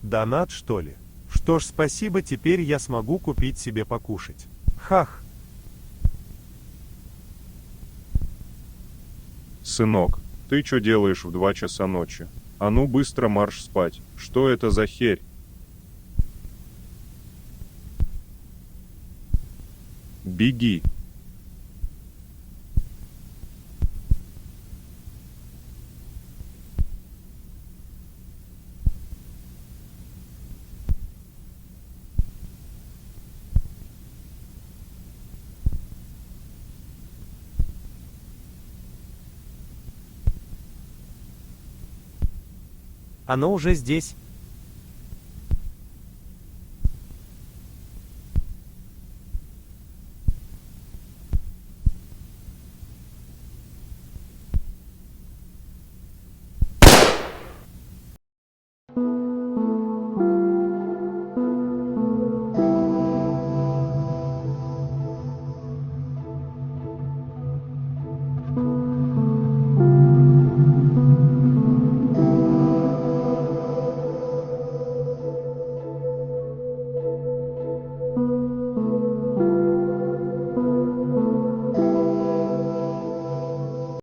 Донат, что ли? Что ж, спасибо, теперь я смогу купить себе покушать. Хах. Сынок, ты что делаешь в 2 часа ночи? А ну быстро марш спать. Что это за херь? Беги. Оно уже здесь.